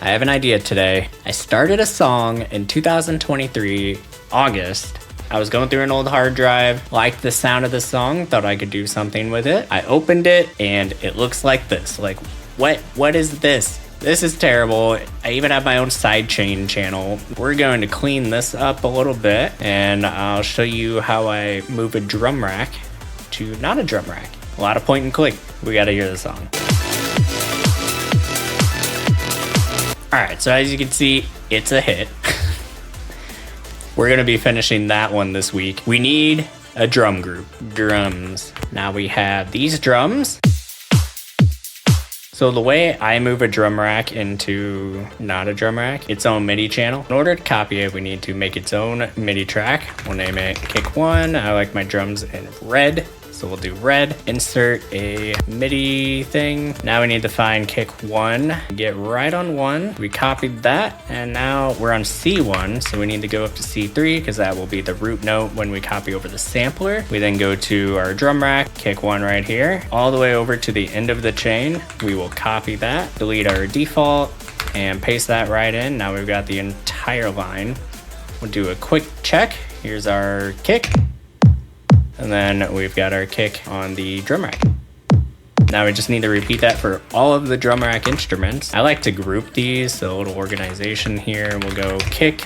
I have an idea today. I started a song in 2023, August. I was going through an old hard drive, liked the sound of the song, thought I could do something with it. I opened it and it looks like this. Like, what is this? This is terrible. I even have my own sidechain channel. We're going to clean this up a little bit and I'll show you how I move a drum rack to not a drum rack. A lot of point and click. We gotta hear the song. Alright, so as you can see, it's a hit. We're gonna be finishing that one this week. We need a drum group, drums. Now we have these drums. So the way I move a drum rack into not a drum rack, its own MIDI channel. In order to copy it, we need to make its own MIDI track. We'll name it Kick 1. I like my drums in red. So we'll do red, insert a MIDI thing. Now we need to find kick 1, get right on 1. We copied that and now we're on C1. So we need to go up to C3 because that will be the root note when we copy over the sampler. We then go to our drum rack, kick 1 right here, all the way over to the end of the chain. We will copy that, delete our default and paste that right in. Now we've got the entire line. We'll do a quick check. Here's our kick. And then we've got our kick on the drum rack. Now we just need to repeat that for all of the drum rack instruments. I like to group these, so a little organization here. We'll go kick,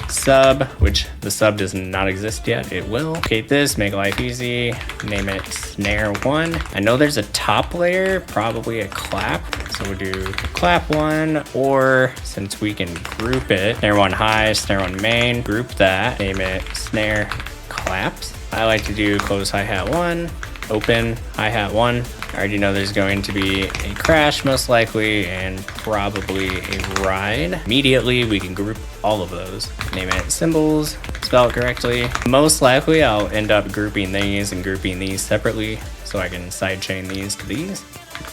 sub, which the sub does not exist yet. It will. Locate this, make life easy, name it snare 1. I know there's a top layer, probably a clap. So we'll do clap 1, or since we can group it, snare 1 high, snare 1 main, group that, name it snare claps. I like to do close hi-hat 1, open hi-hat 1. I already know there's going to be a crash most likely and probably a ride. Immediately we can group all of those. Name it cymbals, spell it correctly. Most likely I'll end up grouping these and grouping these separately so I can sidechain these to these.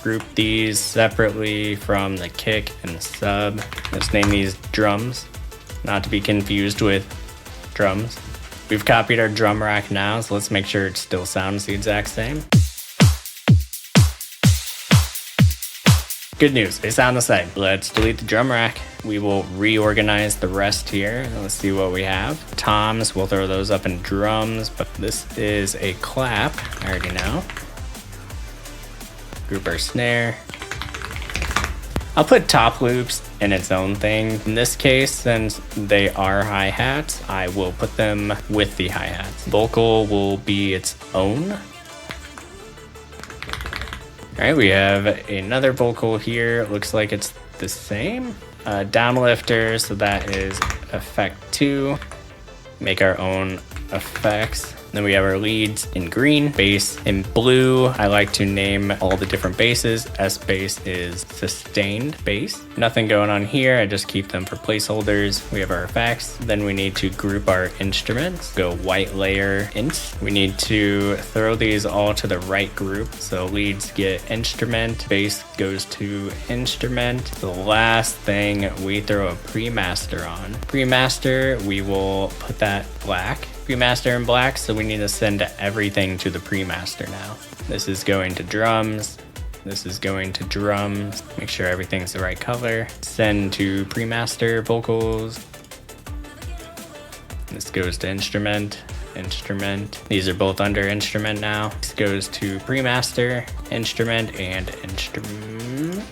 Group these separately from the kick and the sub. Let's name these drums, not to be confused with drums. We've copied our drum rack now, so let's make sure it still sounds the exact same. Good news, they sound the same. Let's delete the drum rack. We will reorganize the rest here. Let's see what we have. Toms, we'll throw those up in drums, but this is a clap, I already know. Group our snare. I'll put top loops in its own thing. In this case, since they are hi-hats, I will put them with the hi-hats. Vocal will be its own. All right, we have another vocal here. It looks like it's the same. Downlifter, so that is effect 2. Make our own effects. Then we have our leads in green, bass in blue. I like to name all the different basses. S bass is sustained bass. Nothing going on here. I just keep them for placeholders. We have our effects. Then we need to group our instruments. Go white layer ints. We need to throw these all to the right group. So leads get instrument, bass goes to instrument. The last thing we throw a pre-master on. Pre-master, we will put that black. Pre-master in black, so we need to send everything to the pre-master now. This is going to drums. This is going to drums. Make sure everything's the right color. Send to pre-master vocals. This goes to instrument, instrument. These are both under instrument now. This goes to pre-master, instrument, and instrument.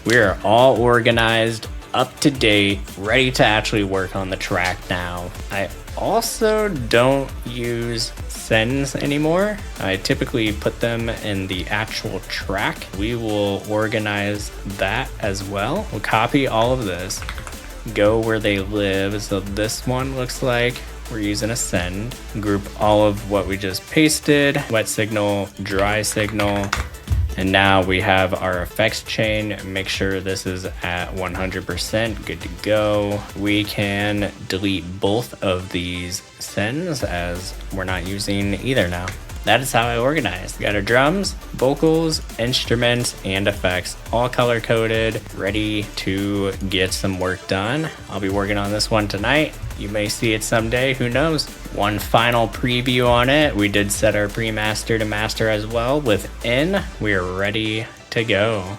We are all organized, up to date, ready to actually work on the track now. I also don't use sends anymore. I typically put them in the actual track. We will organize that as well. We'll copy all of this, go where they live. So this one looks like we're using a send. Group all of what we just pasted, wet signal, dry signal. And now we have our effects chain. Make sure this is at 100%, good to go. We can delete both of these sends as we're not using either now. That is how I organize. We got our drums, vocals, instruments, and effects all color coded, ready to get some work done. I'll be working on this one tonight. You may see it someday, who knows? One final preview on it. We did set our pre-master to master as well. Within, we are ready to go.